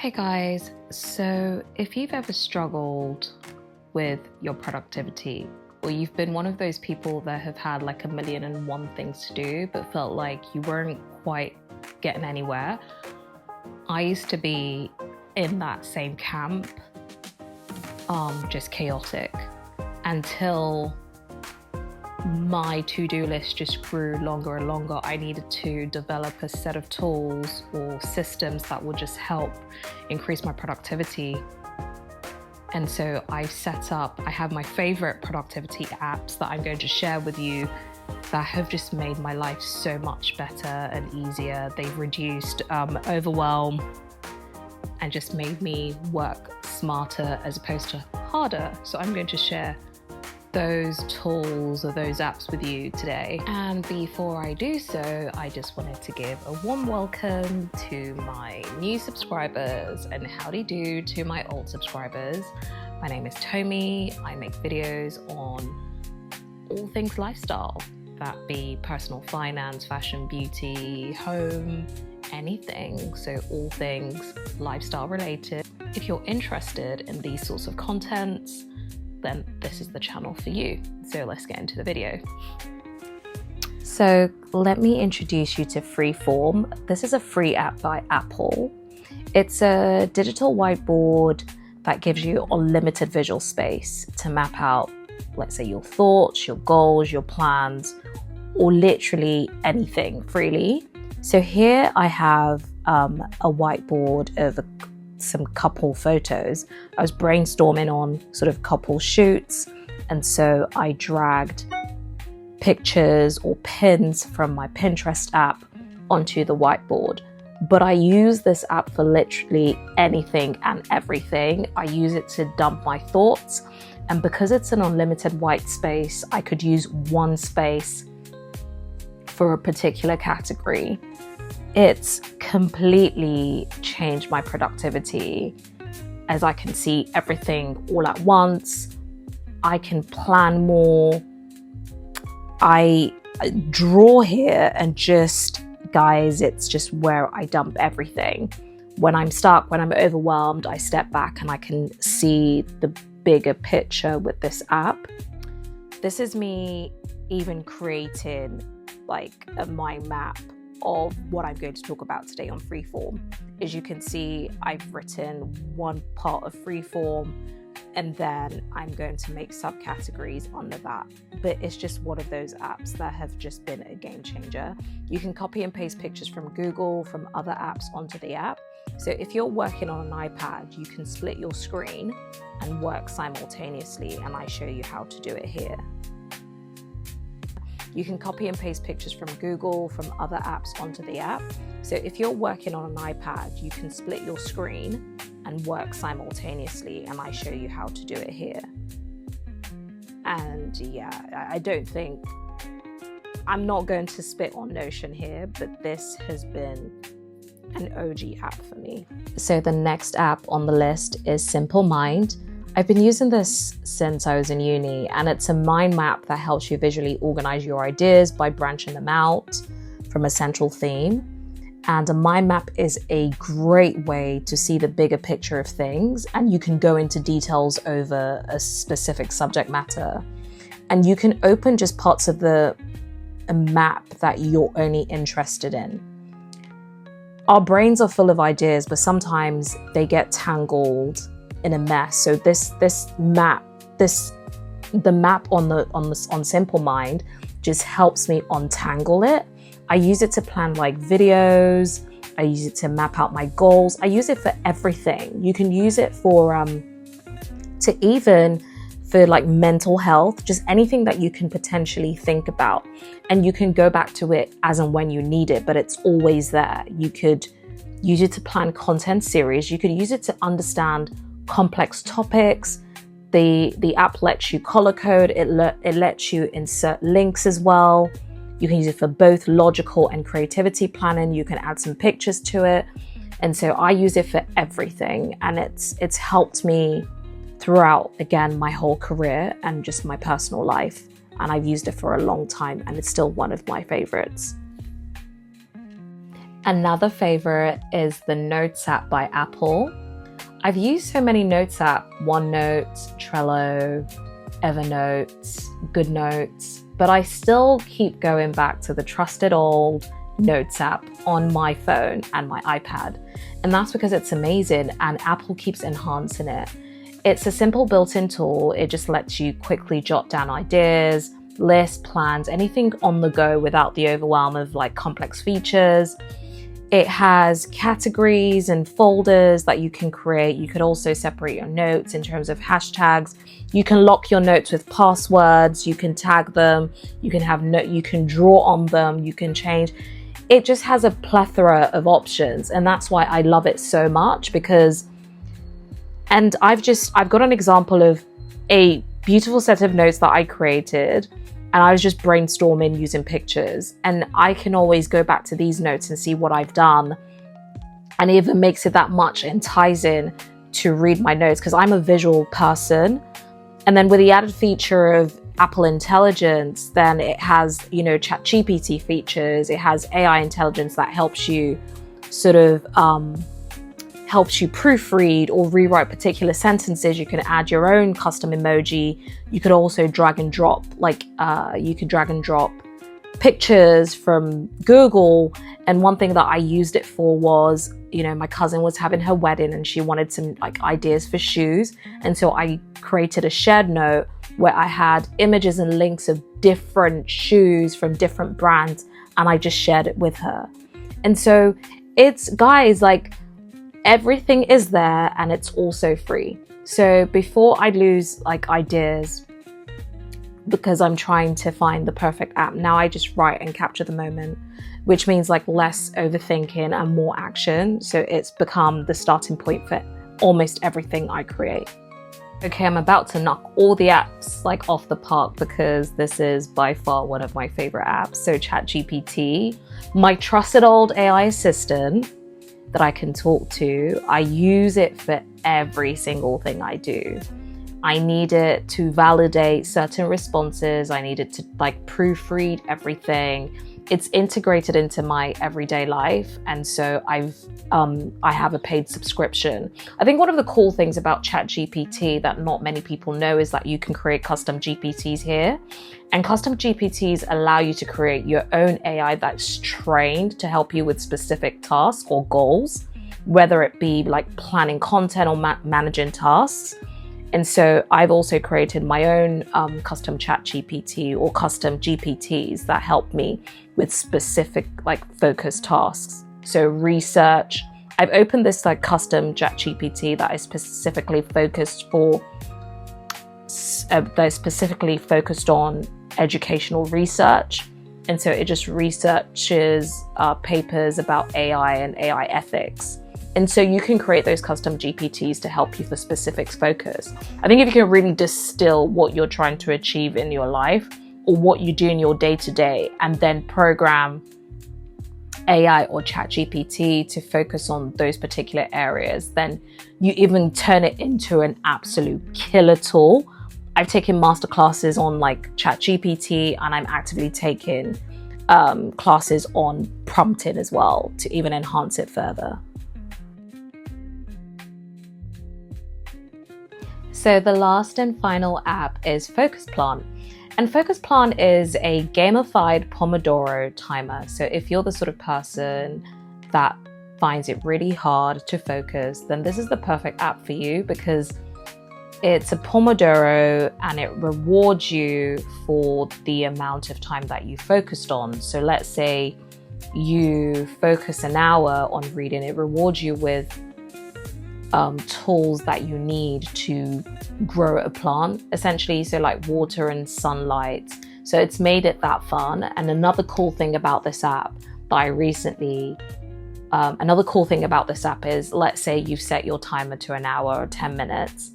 Hey guys, so if you've ever struggled with your productivity, or you've been one of those people that have had like 1,000,001 things to do but felt like you weren't quite getting anywhere, I used to be in that same camp, just chaotic, until my to-do list just grew longer and longer. I needed to develop a set of tools or systems that would just help increase my productivity. And so I have my favorite productivity apps that I'm going to share with you that have just made my life so much better and easier. They've reduced overwhelm and just made me work smarter as opposed to harder. So I'm going to share those tools or those apps with you today. And before I do so, I just wanted to give a warm welcome to my new subscribers and howdy do to my old subscribers. My name is Tomi. I make videos on all things lifestyle, that be personal finance, fashion, beauty, home, anything. So all things lifestyle related. If you're interested in these sorts of contents, then this is the channel for you. So let's get into the video. So let me introduce you to Freeform. This is a free app by Apple. It's a digital whiteboard that gives you unlimited visual space to map out, let's say, your thoughts, your goals, your plans, or literally anything freely. So here I have a whiteboard of some couple photos. I was brainstorming on sort of couple shoots, and so I dragged pictures or pins from my Pinterest app onto the whiteboard. But I use this app for literally anything and everything. I use it to dump my thoughts, and because it's an unlimited white space, I could use one space for a particular category. It's completely changed my productivity, as I can see everything all at once. I can plan more. I draw here and just, guys, it's just where I dump everything. When I'm stuck, when I'm overwhelmed, I step back and I can see the bigger picture with this app. This is me even creating like a mind map of what I'm going to talk about today on Freeform. As you can see, I've written one part of Freeform, and then I'm going to make subcategories under that. But it's just one of those apps that have just been a game changer. You can copy and paste pictures from Google, from other apps onto the app. So if you're working on an iPad, you can split your screen and work simultaneously, and I show you how to do it here. You can copy and paste pictures from Google, from other apps onto the app. So if you're working on an iPad, you can split your screen and work simultaneously, and I show you how to do it here. And yeah, I'm not going to spit on Notion here, but this has been an OG app for me. So the next app on the list is SimpleMind. I've been using this since I was in uni, and it's a mind map that helps you visually organize your ideas by branching them out from a central theme. And a mind map is a great way to see the bigger picture of things, and you can go into details over a specific subject matter. And you can open just parts of a map that you're only interested in. Our brains are full of ideas, but sometimes they get tangled in a mess. So the map on SimpleMind just helps me untangle it. I use it to plan like videos. I use it to map out my goals. I use it for everything. You can use it for like mental health, just anything that you can potentially think about, and you can go back to it as and when you need it, but it's always there. You could use it to plan content series. You could use it to understand complex topics. The app lets you color code. It lets you insert links as well. You can use it for both logical and creativity planning. You can add some pictures to it. And so I use it for everything, and it's helped me throughout, again, my whole career and just my personal life. And I've used it for a long time, and it's still one of my favorites. Another favorite is the Notes app by Apple. I've used so many Notes app, OneNote, Trello, Evernote, GoodNotes, but I still keep going back to the trusted old Notes app on my phone and my iPad. And that's because it's amazing and Apple keeps enhancing it. It's a simple built-in tool. It just lets you quickly jot down ideas, lists, plans, anything on the go without the overwhelm of like complex features. It has categories and folders that you can create. You could also separate your notes in terms of hashtags. You can lock your notes with passwords. You can tag them. You can draw on them. You can change. It just has a plethora of options, and that's why I love it so much. And I've got an example of a beautiful set of notes that I created. And I was just brainstorming using pictures, and I can always go back to these notes and see what I've done. And it even makes it that much enticing to read my notes because I'm a visual person. And then with the added feature of Apple Intelligence, then it has, ChatGPT features. It has AI intelligence that helps you helps you proofread or rewrite particular sentences. You can add your own custom emoji. You could also drag and drop, pictures from Google. And one thing that I used it for was, my cousin was having her wedding and she wanted some ideas for shoes. And so I created a shared note where I had images and links of different shoes from different brands, and I just shared it with her. And so everything is there and it's also free. So before I lose ideas because I'm trying to find the perfect app, now I just write and capture the moment, which means less overthinking and more action. So it's become the starting point for almost everything I create. Okay, I'm about to knock all the apps off the park because this is by far one of my favorite apps. So ChatGPT, my trusted old AI assistant that I can talk to. I use it for every single thing I do. I need it to validate certain responses. I need it to proofread everything. It's integrated into my everyday life. And so I have a paid subscription. I think one of the cool things about ChatGPT that not many people know is that you can create custom GPTs here. And custom GPTs allow you to create your own AI that's trained to help you with specific tasks or goals, whether it be planning content or managing tasks. And so I've also created my own custom ChatGPT or custom GPTs that help me with specific focused tasks. So research, I've opened this custom ChatGPT that is specifically focused on educational research. And so it just researches papers about AI and AI ethics. And so you can create those custom GPTs to help you for specific focus. I think if you can really distill what you're trying to achieve in your life or what you do in your day-to-day and then program AI or ChatGPT to focus on those particular areas, then you even turn it into an absolute killer tool. I've taken masterclasses on ChatGPT, and I'm actively taking classes on prompting as well to even enhance it further. So the last and final app is Focus Plant. And Focus Plant is a gamified Pomodoro timer. So if you're the sort of person that finds it really hard to focus, then this is the perfect app for you because it's a Pomodoro and it rewards you for the amount of time that you focused on. So let's say you focus an hour on reading, it rewards you with tools that you need to grow a plant, essentially. So water and sunlight. So it's made it that fun. And another cool thing about this app is, let's say you've set your timer to an hour or 10 minutes.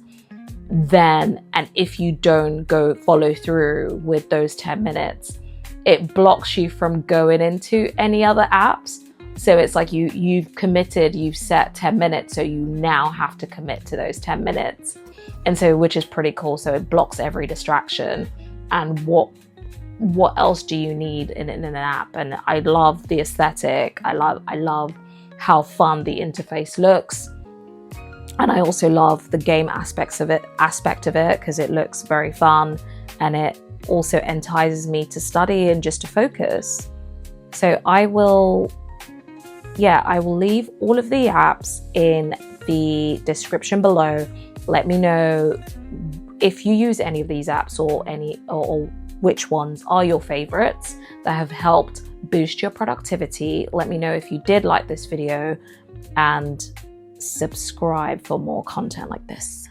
And if you don't follow through with those 10 minutes, it blocks you from going into any other apps. So it's you've committed, you've set 10 minutes, so you now have to commit to those 10 minutes. And so, which is pretty cool. So it blocks every distraction. And what what else do you need in an app? And I love the aesthetic. I love how fun the interface looks. And I also love the game aspect of it because it looks very fun, and it also entices me to study and just to focus. So I will leave all of the apps in the description below. Let me know if you use any of these apps or which ones are your favorites that have helped boost your productivity. Let me know if you did like this video, and subscribe for more content like this.